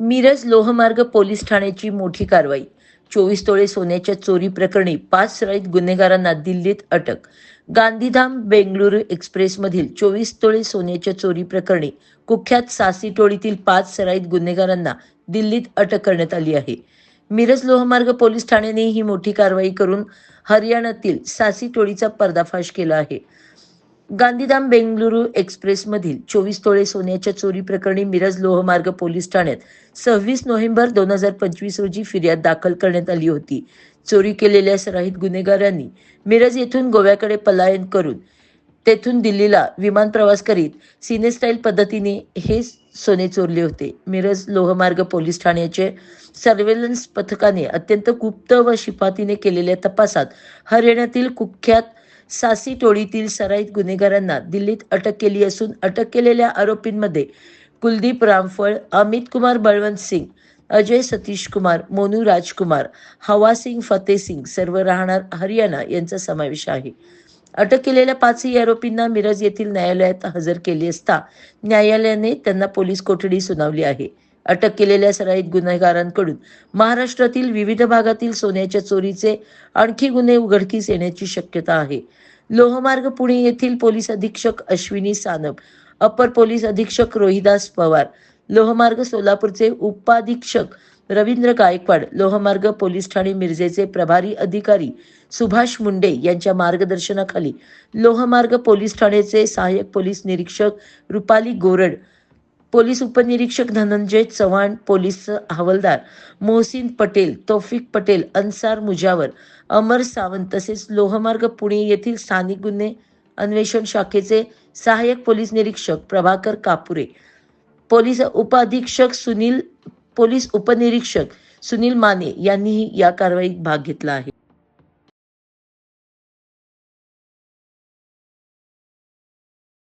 मिरज लोहमार्ग पोलीस ठाण्याची मोठी कारवाई. 24 तोळे सोन्याच्या चोरी प्रकरणी 5 सराईत गुन्हेगारांना दिल्लीत अटक. गांधीधाम बेंगळुरू एक्सप्रेसमधील 24 तोळे सोन्याच्या चोरी प्रकरणी कुख्यात सासी टोळीतील 5 सराईत गुन्हेगारांना दिल्लीत अटक करण्यात आली आहे. मिरज लोहमार्ग पोलीस ठाण्याने ही मोठी कारवाई करून हरियाणातील सासी टोळीचा पर्दाफाश केला आहे. गांधीधाम बेंगळुरू एक्सप्रेसमधील 24 तोळे सोन्याच्या चोरी प्रकरणी मिरज लोहमार्ग पोलीस ठाण्यात 26 नोव्हेंबर 2025 रोजी फिर्याद दाखल करण्यात आली होती. चोरी केलेल्या सराईत गुन्हेगारांनी मिरज येथून गोव्याकडे पलायन करून तेथून दिल्लीला विमान प्रवास करीत सिनेस्टाईल पद्धतीने हे सोने चोरले होते. मिरज लोहमार्ग पोलीस ठाण्याचे सर्व्हेलन्स पथकाने अत्यंत गुप्त व शिपातीने केलेल्या तपासात हरियाणातील कुख्यात सासी टोळीतील सराईत गुन्हेगारांना दिल्लीत अटक केली असून अटक केलेल्या आरोपींमध्ये कुलदीप रामफळ, अमित कुमार बळवंत सिंग, अजय सतीश कुमार, मोनू राजकुमार, हवा सिंग फतेह सिंग सर्व राहणार हरियाणा यांचा समावेश आहे. अटक केलेल्या 5ही आरोपींना मिरज येथील न्यायालयात हजर केले असता न्यायालयाने त्यांना पोलीस कोठडी सुनावली आहे. अटक केलेल्या सराईत गुन्हेगारांकडून महाराष्ट्रातील विविध भागातील सोन्याच्या चोरीचे आणखी गुन्हे उघडकीस येण्याची शक्यता आहे. लोहमार्ग पुणे येथील पोलीस अधीक्षक अश्विनी सानप, अपर पोलीस अधीक्षक रोहिदास पवार, लोहमार्ग सोलापूरचे उपाधीक्षक रवींद्र गायकवाड, लोहमार्ग पोलीस ठाणे मिरजेचे प्रभारी अधिकारी सुभाष मुंडे यांच्या मार्गदर्शनाखाली लोहमार्ग पोलीस ठाण्याचे सहाय्यक पोलीस निरीक्षक रुपाली गोरड, पोलीस उपनिरीक्षक धनंजय चव्हाण, पोलीस हवालदार मोहसिन पटेल, तौफिक पटेल, अन्सार मुजावर, अमर सावंत तसेच लोहमार्ग पुणे येथील स्थानिक गुन्हे अन्वेषण शाखेचे सहाय्यक पोलीस निरीक्षक प्रभाकर कापुरे, पोलीस उपनिरीक्षक सुनील माने यांनीही या कारवाईत भाग घेतला आहे.